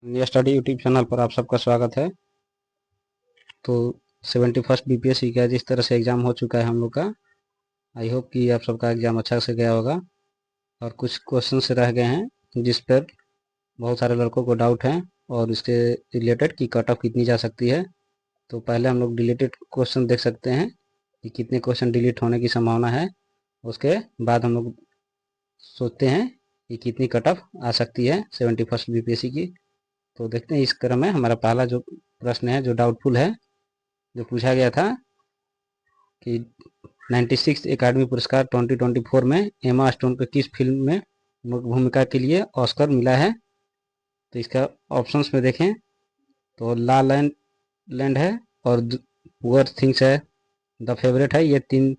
India study YouTube channel पर आप सबका स्वागत है। तो 71st बीपीएससी का जिस तरह से एग्ज़ाम हो चुका है हम लोग का, आई होप कि आप सबका एग्ज़ाम अच्छा से गया होगा। और कुछ क्वेश्चन रह गए हैं जिस पर बहुत सारे लड़कों को डाउट है और इसके रिलेटेड कि कट ऑफ कितनी जा सकती है। तो पहले हम लोग डिलीटेड क्वेश्चन देख सकते हैं कि कितने क्वेश्चन डिलीट होने की संभावना है। उसके बाद हम लोग सोचते हैं कि कितनी कट ऑफ आ सकती है 71st बीपीएससी की। तो देखते हैं इस क्रम में हमारा पहला जो प्रश्न है जो डाउटफुल है, जो पूछा गया था कि 96 एकेडमी पुरस्कार 2024 में एमा स्टोन को किस फिल्म में भूमिका के लिए ऑस्कर मिला है। तो इसका ऑप्शंस में देखें तो ला लैंड है और पुअर थिंग्स है, द फेवरेट है। ये तीन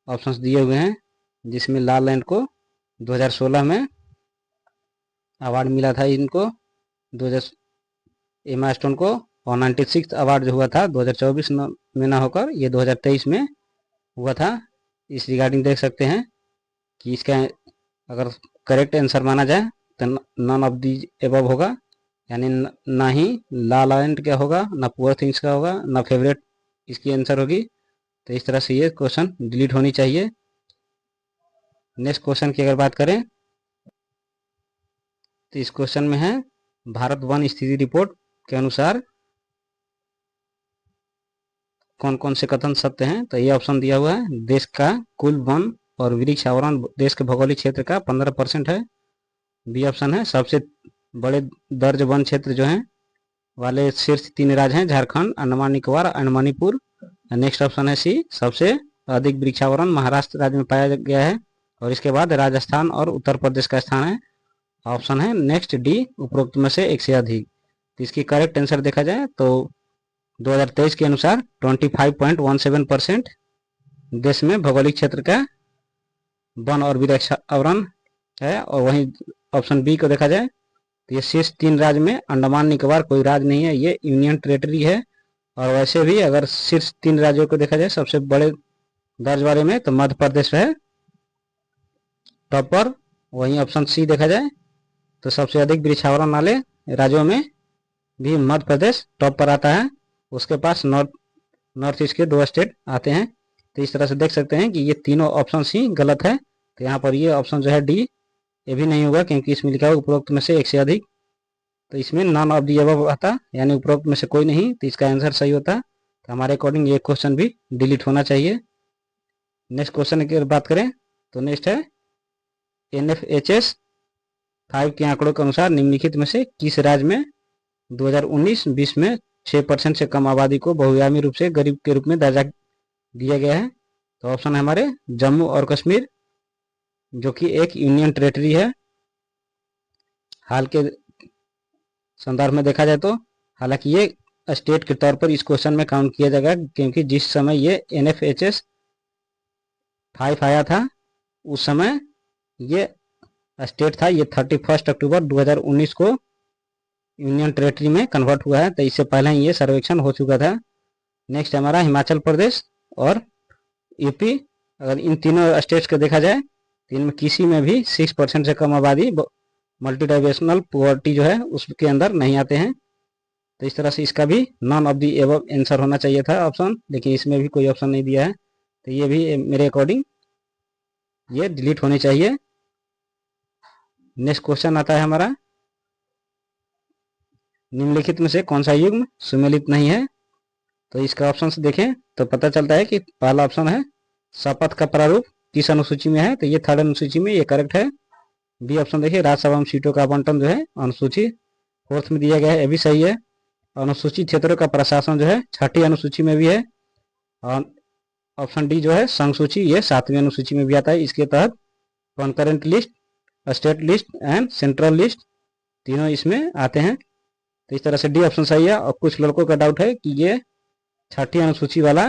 ऑप्शंस दिए हुए हैं जिसमें ला लैंड को 2016 में अवार्ड मिला था इनको 2000 एमा स्टोन को, और 96 अवार्ड जो हुआ था 2024 में ना होकर ये 2023 में हुआ था। इस रिगार्डिंग देख सकते हैं कि इसका अगर करेक्ट आंसर माना जाए तो नन ऑफ दी एबव होगा, यानी ना ही ला लैंड का होगा, ना पुअर थिंग्स का होगा, ना फेवरेट इसकी आंसर होगी। तो इस तरह से ये क्वेश्चन डिलीट होनी चाहिए। नेक्स्ट क्वेश्चन की अगर बात करें तो इस क्वेश्चन में है भारत वन स्थिति रिपोर्ट के अनुसार कौन कौन से कथन सत्य हैं। तो ये ऑप्शन दिया हुआ है, देश का कुल वन और वृक्ष आवरण देश के भौगोलिक क्षेत्र का 15% है। बी ऑप्शन है, सबसे बड़े दर्ज वन क्षेत्र जो हैं वाले शीर्ष 3 राज्य हैं झारखंड, अंडमान निकोबार और मणिपुर। नेक्स्ट ऑप्शन है सी, सबसे अधिक वृक्षावरण महाराष्ट्र राज्य में पाया गया है और इसके बाद राजस्थान और उत्तर प्रदेश का स्थान है। ऑप्शन है नेक्स्ट डी, उपरोक्त में से एक से अधिक। तो इसकी करेक्ट आंसर देखा जाए तो 2023 के अनुसार 25.17% देश में भौगोलिक क्षेत्र का वन और वृक्षावरण है। और वहीं ऑप्शन बी को देखा जाए तो ये शीर्ष 3 राज्य में अंडमान निकोबार कोई राज्य नहीं है, ये यूनियन टेरेटरी है। और वैसे भी अगर शीर्ष 3 राज्यों को देखा जाए सबसे बड़े दर्ज वाले में तो मध्य प्रदेश है टॉप पर। वहीं ऑप्शन सी देखा जाए तो सबसे अधिक वृक्षावरण वाले राज्यों में भी मध्य प्रदेश टॉप पर आता है, उसके पास नॉर्थ ईस्ट के 2 स्टेट आते हैं। तो इस तरह से देख सकते हैं कि ये तीनों ऑप्शन ही गलत है। तो यहाँ पर ये ऑप्शन जो है डी, ये भी नहीं होगा क्योंकि इसमें लिखा है उपरोक्त में से एक से अधिक। तो इसमें नॉन ऑफ दी अबव आता, यानी उपरोक्त में से कोई नहीं, तो इसका आंसर सही होता। तो हमारे अकॉर्डिंग ये क्वेश्चन भी डिलीट होना चाहिए। नेक्स्ट क्वेश्चन की बात करें तो नेक्स्ट है NFHS 5 के आंकड़ों के अनुसार निम्नलिखित में से किस राज्य में 2019-20 में 6% से कम आबादी को बहुआयामी रूप से गरीब के रूप में दर्जा दिया गया है। तो ऑप्शन है हमारे जम्मू और कश्मीर, जो कि एक यूनियन टेरेटरी है। हाल के संदर्भ में देखा जाए तो हालांकि ये स्टेट के तौर पर इस क्वेश्चन में काउंट किया जाएगा क्योंकि जिस समय ये NFHS 5 आया था उस समय ये स्टेट था, ये 31 अक्टूबर 2019 को यूनियन टेरेटरी में कन्वर्ट हुआ है। तो इससे पहले ये सर्वेक्षण हो चुका था। नेक्स्ट हमारा हिमाचल प्रदेश और यूपी। अगर इन तीनों स्टेट्स को देखा जाए तो इनमें किसी में भी 6% से कम आबादी मल्टी डाइमेंशनल पॉवर्टी जो है उसके अंदर नहीं आते हैं। तो इस तरह से इसका भी none of the above answer होना चाहिए था ऑप्शन, लेकिन इसमें भी कोई ऑप्शन नहीं दिया है। तो ये भी मेरे अकॉर्डिंग ये डिलीट होनी चाहिए। नेक्स्ट क्वेश्चन आता है हमारा, निम्नलिखित में से कौन सा युग्म सुमेलित नहीं है। तो इसका ऑप्शन से देखें तो पता चलता है कि पहला ऑप्शन है शपथ का प्रारूप किस अनुसूची में है, तो ये 3rd अनुसूची में, ये करेक्ट है। बी ऑप्शन देखिए राज्यसभा में सीटों का आवंटन जो है अनुसूची 4th में दिया गया है, ये भी सही है। अनुसूचित क्षेत्रों का प्रशासन जो है 6ठी अनुसूची में भी है। और ऑप्शन डी जो है संसूची, ये 7वीं अनुसूची में भी आता है। इसके तहत concurrent list, state list and central list तीनों इसमें आते हैं। तो इस तरह से डी ऑप्शन सही है। और कुछ लड़कों का डाउट है कि ये 6ठी अनुसूची वाला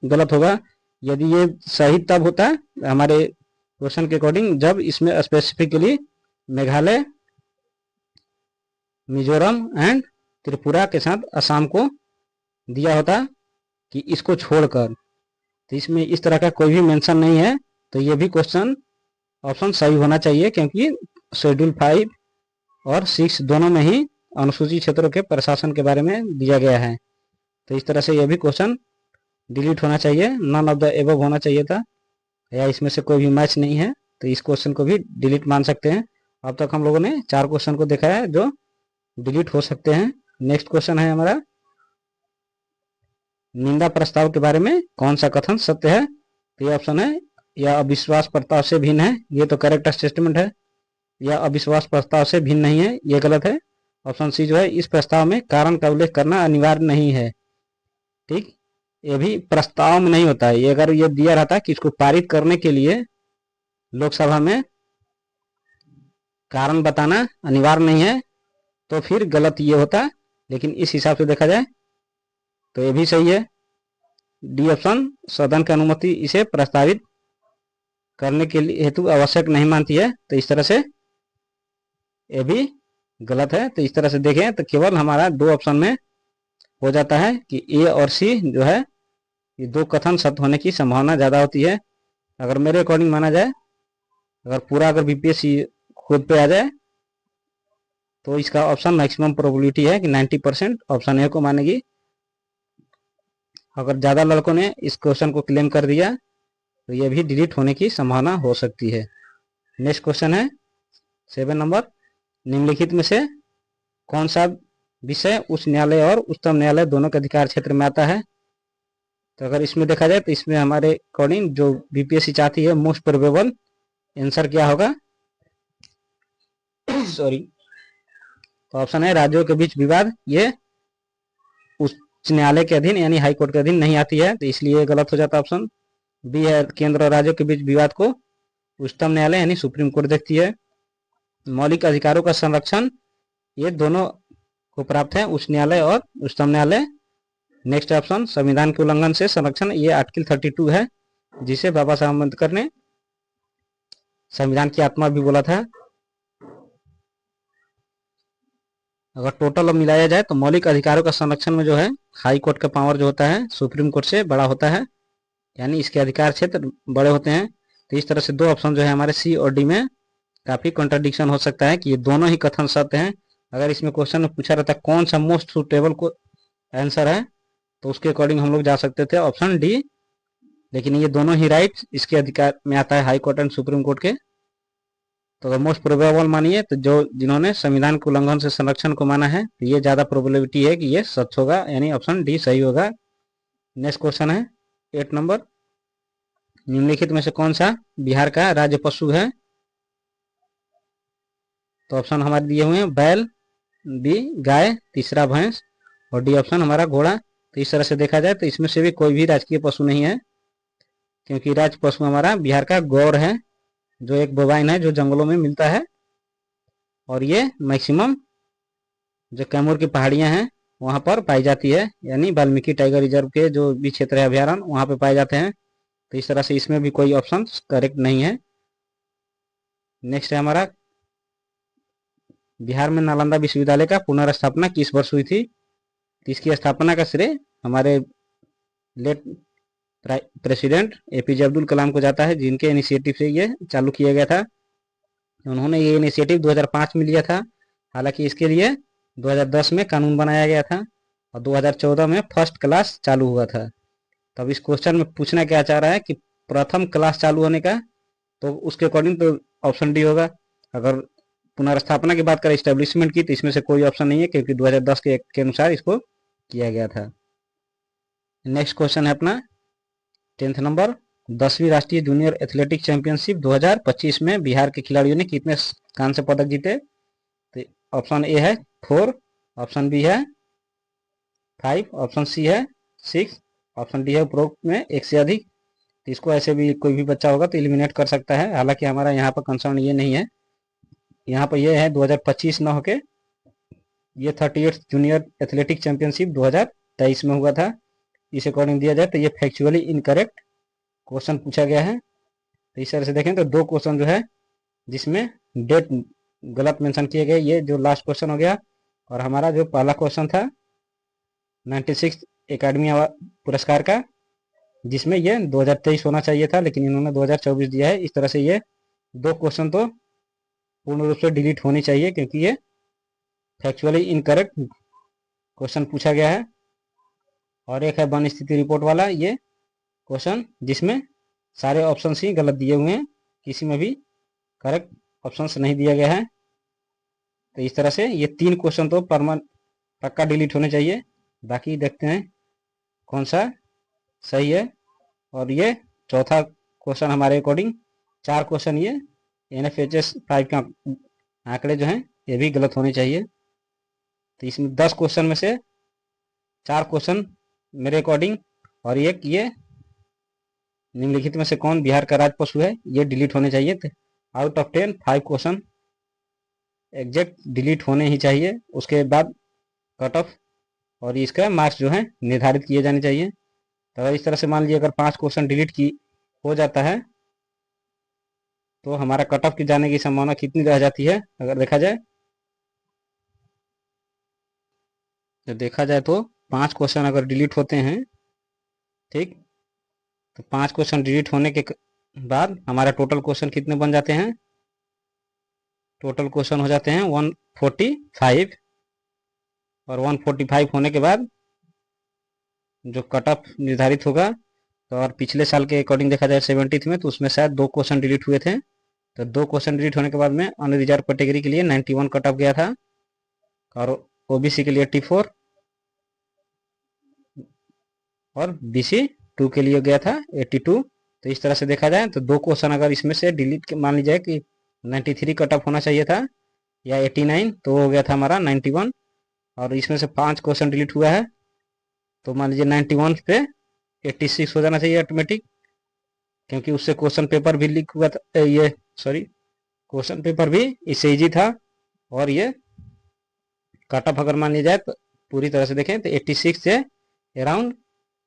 गलत होगा। यदि ये सही तब होता है हमारे क्वेश्चन के अकॉर्डिंग जब इसमें स्पेसिफिकली मेघालय, मिजोरम एंड त्रिपुरा के साथ असम को दिया होता कि इसको छोड़कर। तो इसमें इस तरह का कोई भी मेंशन नहीं है, तो ये भी क्वेश्चन ऑप्शन सही होना चाहिए क्योंकि शेड्यूल 5 और 6 दोनों में ही अनुसूचित क्षेत्रों के प्रशासन के बारे में दिया गया है। तो इस तरह से यह भी क्वेश्चन डिलीट होना चाहिए, नन ऑफ द एबव होना चाहिए था, या इसमें से कोई भी मैच नहीं है, तो इस क्वेश्चन को भी डिलीट मान सकते हैं। अब तक हम लोगों ने 4 क्वेश्चन को देखा है जो डिलीट हो सकते हैं। नेक्स्ट क्वेश्चन है हमारा, निंदा प्रस्ताव के बारे में कौन सा कथन सत्य है? तो ये ऑप्शन है, यह अविश्वास प्रस्ताव से भिन्न है, ये तो करेक्ट स्टेटमेंट है। यह अविश्वास प्रस्ताव से भिन्न नहीं है, ये गलत है। ऑप्शन सी जो है, इस प्रस्ताव में कारण का उल्लेख करना अनिवार्य नहीं है। ठीक, ये भी प्रस्ताव में नहीं होता है। ये अगर ये दिया रहता कि इसको पारित करने के लिए लोकसभा में कारण बताना अनिवार्य नहीं है, तो फिर गलत ये होता। लेकिन इस हिसाब से देखा जाए तो ये भी सही है। डी ऑप्शन, सदन की अनुमति इसे प्रस्तावित करने के लिए हेतु आवश्यक नहीं मानती है, तो इस तरह से ये भी गलत है। तो इस तरह से देखें तो केवल हमारा 2 ऑप्शन में हो जाता है कि ए और सी जो है, ये 2 कथन सत्य होने की संभावना ज़्यादा होती है। अगर मेरे अकॉर्डिंग माना जाए, अगर बीपीएससी खुद पे आ जाए, तो इसका ऑप्शन मैक्सिमम प्रोबेबिलिटी है कि 90% ऑप्शन ए को मानेगी। अगर ज़्यादा लड़कों ने इस क्वेश्चन को क्लेम कर दिया तो ये भी डिलीट होने की संभावना हो सकती है। नेक्स्ट क्वेश्चन है 7 नंबर, निम्नलिखित में से कौन सा विषय उच्च न्यायालय और उच्चतम न्यायालय दोनों के अधिकार क्षेत्र में आता है? तो अगर इसमें देखा जाए तो इसमें हमारे अकॉर्डिंग जो बीपीएससी चाहती है, मोस्ट प्रोबेबल आंसर क्या होगा? सॉरी, तो ऑप्शन है राज्यों के बीच विवाद, ये उच्च न्यायालय के अधीन यानी हाई कोर्ट के अधीन नहीं आती है, तो इसलिए गलत हो जाता है। ऑप्शन बी है, केंद्र और राज्यों के बीच विवाद को उच्चतम न्यायालय यानी सुप्रीम कोर्ट देखती है। मौलिक अधिकारों का संरक्षण, ये दोनों को प्राप्त है, उच्च न्यायालय और उच्चतम न्यायालय। नेक्स्ट ऑप्शन, संविधान के उल्लंघन से संरक्षण, ये आर्टिकल 32 है, जिसे बाबा साहब अम्बेडकर ने संविधान की आत्मा भी बोला था। अगर टोटल मिलाया जाए तो मौलिक अधिकारों का संरक्षण में जो है, हाई कोर्ट का पावर जो होता है सुप्रीम कोर्ट से बड़ा होता है, यानी इसके अधिकार क्षेत्र बड़े होते हैं। तो इस तरह से 2 ऑप्शन जो है हमारे सी और डी में काफी कॉन्ट्रडिक्शन हो सकता है कि ये दोनों ही कथन सत्य हैं। अगर इसमें क्वेश्चन में पूछा रहता है कौन सा मोस्ट सुटेबल को आंसर है, तो उसके अकॉर्डिंग हम लोग जा सकते थे ऑप्शन डी, लेकिन ये दोनों ही राइट इसके अधिकार में आता है, high court and supreme court के। तो अगर मोस्ट प्रोबेबल मानिए तो जो जिन्होंने संविधान के उल्लंघन से संरक्षण को माना है, तो ये ज्यादा प्रोबेबिलिटी है कि ये सच होगा, यानी ऑप्शन डी सही होगा। नेक्स्ट क्वेश्चन है 8 नंबर, निम्नलिखित में से कौन सा बिहार का राज्य पशु है? तो ऑप्शन हमारे दिए हुए हैं, बैल, बी गाय, तीसरा भैंस, और डी ऑप्शन हमारा घोड़ा। तो इस तरह से देखा जाए तो इसमें से भी कोई भी राजकीय पशु नहीं है, क्योंकि राज्य पशु हमारा बिहार का गौर है, जो एक बोवाइन है जो जंगलों में मिलता है, और ये मैक्सिमम जो कैमूर की पहाड़ियां हैं वहां पर पाई जाती है, यानी वाल्मीकि टाइगर रिजर्व के जो भी क्षेत्र है अभ्यारण्य, वहां पे पाए जाते हैं। तो इस तरह से इसमें भी कोई ऑप्शन करेक्ट नहीं है। नेक्स्ट है हमारा, बिहार में नालंदा विश्वविद्यालय का पुनर्स्थापना किस वर्ष हुई थी? तो इसकी स्थापना का श्रेय हमारे late president APJ Abdul Kalam को जाता है, जिनके इनिशिएटिव से ये चालू किया गया था। उन्होंने ये इनिशिएटिव 2005 में लिया था, हालांकि इसके लिए 2010 में कानून बनाया गया था और 2014 में फर्स्ट क्लास चालू हुआ था। तब इस क्वेश्चन में पूछना क्या चाह रहा है कि प्रथम क्लास चालू होने का, तो उसके अकॉर्डिंग तो ऑप्शन डी होगा। अगर पुनर्स्थापना की बात करें, इस्टेब्लिशमेंट की, तो इसमें से कोई ऑप्शन नहीं है, क्योंकि 2010 के अनुसार इसको किया गया था। नेक्स्ट क्वेश्चन है अपना 10th नंबर, 10वीं राष्ट्रीय जूनियर एथलेटिक चैंपियनशिप 2025 में बिहार के खिलाड़ियों ने कितने कांस्य पदक जीते? तो ऑप्शन ए है 4, ऑप्शन बी है 5, ऑप्शन सी है 6, ऑप्शन डी है उपरोक्त में एक से अधिक। तो इसको ऐसे भी कोई भी बच्चा होगा तो एलिमिनेट कर सकता है, हालांकि हमारा यहाँ पर कंसर्न ये नहीं है। यहाँ पर ये है 2025 न होके ये 38 जूनियर एथलेटिक चैंपियनशिप 2023 में हुआ था। इस अकॉर्डिंग दिया जाए तो ये फैक्चुअली इनकरेक्ट क्वेश्चन पूछा गया है। तो इस तरह से देखें तो 2 क्वेश्चन जो है जिसमें डेट गलत मेंशन किए गए, ये जो लास्ट क्वेश्चन हो गया, और हमारा जो पहला क्वेश्चन था 96 एकेडमी पुरस्कार का, जिसमें ये 2023 होना चाहिए था, लेकिन इन्होंने 2024 दिया है। इस तरह से ये 2 क्वेश्चन तो पूर्ण रूप से डिलीट होनी चाहिए, क्योंकि ये फैक्चुअली इनकरेक्ट क्वेश्चन पूछा गया है, और एक है वन स्थिति रिपोर्ट वाला ये क्वेश्चन जिसमें सारे ऑप्शन ही गलत दिए हुए हैं, किसी में भी करेक्ट ऑप्शन नहीं दिया गया है। तो इस तरह से ये 3 क्वेश्चन तो पक्का डिलीट होने चाहिए। बाकी देखते हैं कौन सा सही है। और ये चौथा क्वेश्चन हमारे अकॉर्डिंग 4 क्वेश्चन ये NFHS 5 का आंकड़े जो हैं ये भी गलत होने चाहिए। तो इसमें 10 क्वेश्चन में से 4 क्वेश्चन मेरे अकॉर्डिंग, और एक ये निम्नलिखित में से कौन बिहार का राज पशु है, ये डिलीट होने चाहिए। तो out of 10 5 question exact delete होने ही चाहिए। उसके बाद कट ऑफ और इसका मार्क्स जो है निर्धारित किए जाने चाहिए। तो अगर इस तरह से मान लीजिए अगर 5 क्वेश्चन डिलीट की हो जाता है तो हमारा कट ऑफ की जाने की संभावना कितनी रह जाती है, अगर देखा जाए तो 5 क्वेश्चन अगर डिलीट होते हैं, ठीक, तो 5 क्वेश्चन डिलीट होने के बाद हमारा टोटल क्वेश्चन कितने बन जाते हैं, टोटल क्वेश्चन हो जाते हैं 145। और 145 होने के बाद जो कट ऑफ निर्धारित होगा, तो और पिछले साल के अकॉर्डिंग देखा जाए 70th में, तो उसमें शायद 2 क्वेश्चन डिलीट हुए थे। तो 2 क्वेश्चन डिलीट होने के बाद में अनरिजर्व कैटेगरी के लिए 91 कट ऑफ गया था, और OBC के लिए 84 और BC 2 के लिए गया था 82। तो इस तरह से देखा जाए तो 2 क्वेश्चन अगर इसमें से डिलीट मान लीजिए कि 93 कट ऑफ होना चाहिए था या 89, तो हो गया था हमारा 91। और इसमें से 5 क्वेश्चन डिलीट हुआ है, तो मान लीजिए 91 पे 86 हो जाना चाहिए ऑटोमेटिक, क्योंकि उससे क्वेश्चन पेपर भी लीक हुआ था। ये सॉरी, क्वेश्चन पेपर भी इससे इजी था। और ये कट ऑफ अगर मान लिया जाए तो पूरी तरह से देखें तो 86 से अराउंड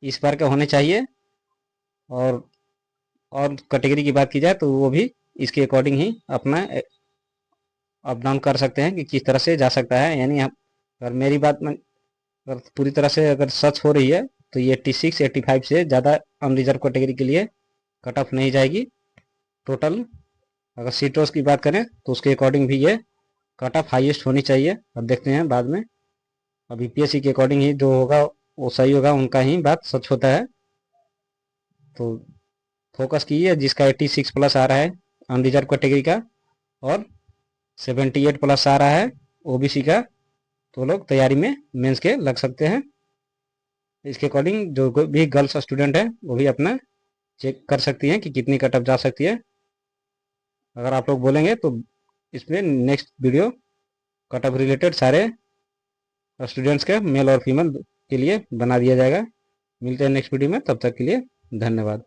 इस बार का होने चाहिए। और कैटेगरी की बात की जाए तो वो भी इसके अकॉर्डिंग ही अपना अप डाउन कर सकते हैं कि किस तरह से जा सकता है। यानी अगर मेरी बात में अगर पूरी तरह से अगर सच हो रही है तो ये 86 85 से ज़्यादा अनरिजर्व कैटेगरी के लिए कट ऑफ नहीं जाएगी। टोटल अगर सीटों की बात करें तो उसके अकॉर्डिंग भी ये कट ऑफ हाईएस्ट होनी चाहिए। अब देखते हैं बाद में, अब UPSC के अकॉर्डिंग ही जो होगा वो सही होगा, उनका ही बात सच होता है। तो फोकस कीजिए जिसका 86 प्लस आ रहा है अनरिजर्व कैटेगरी का और 78 प्लस आ रहा है OBC का, तो लोग तैयारी में मेंस के लग सकते हैं। इसके अकॉर्डिंग जो भी गर्ल्स स्टूडेंट है वो भी अपना चेक कर सकती हैं कि कितनी कट ऑफ जा सकती है। अगर आप लोग बोलेंगे तो इसमें next video cut off related सारे स्टूडेंट्स के मेल और फीमेल के लिए बना दिया जाएगा। मिलते हैं नेक्स्ट वीडियो में, तब तक के लिए धन्यवाद।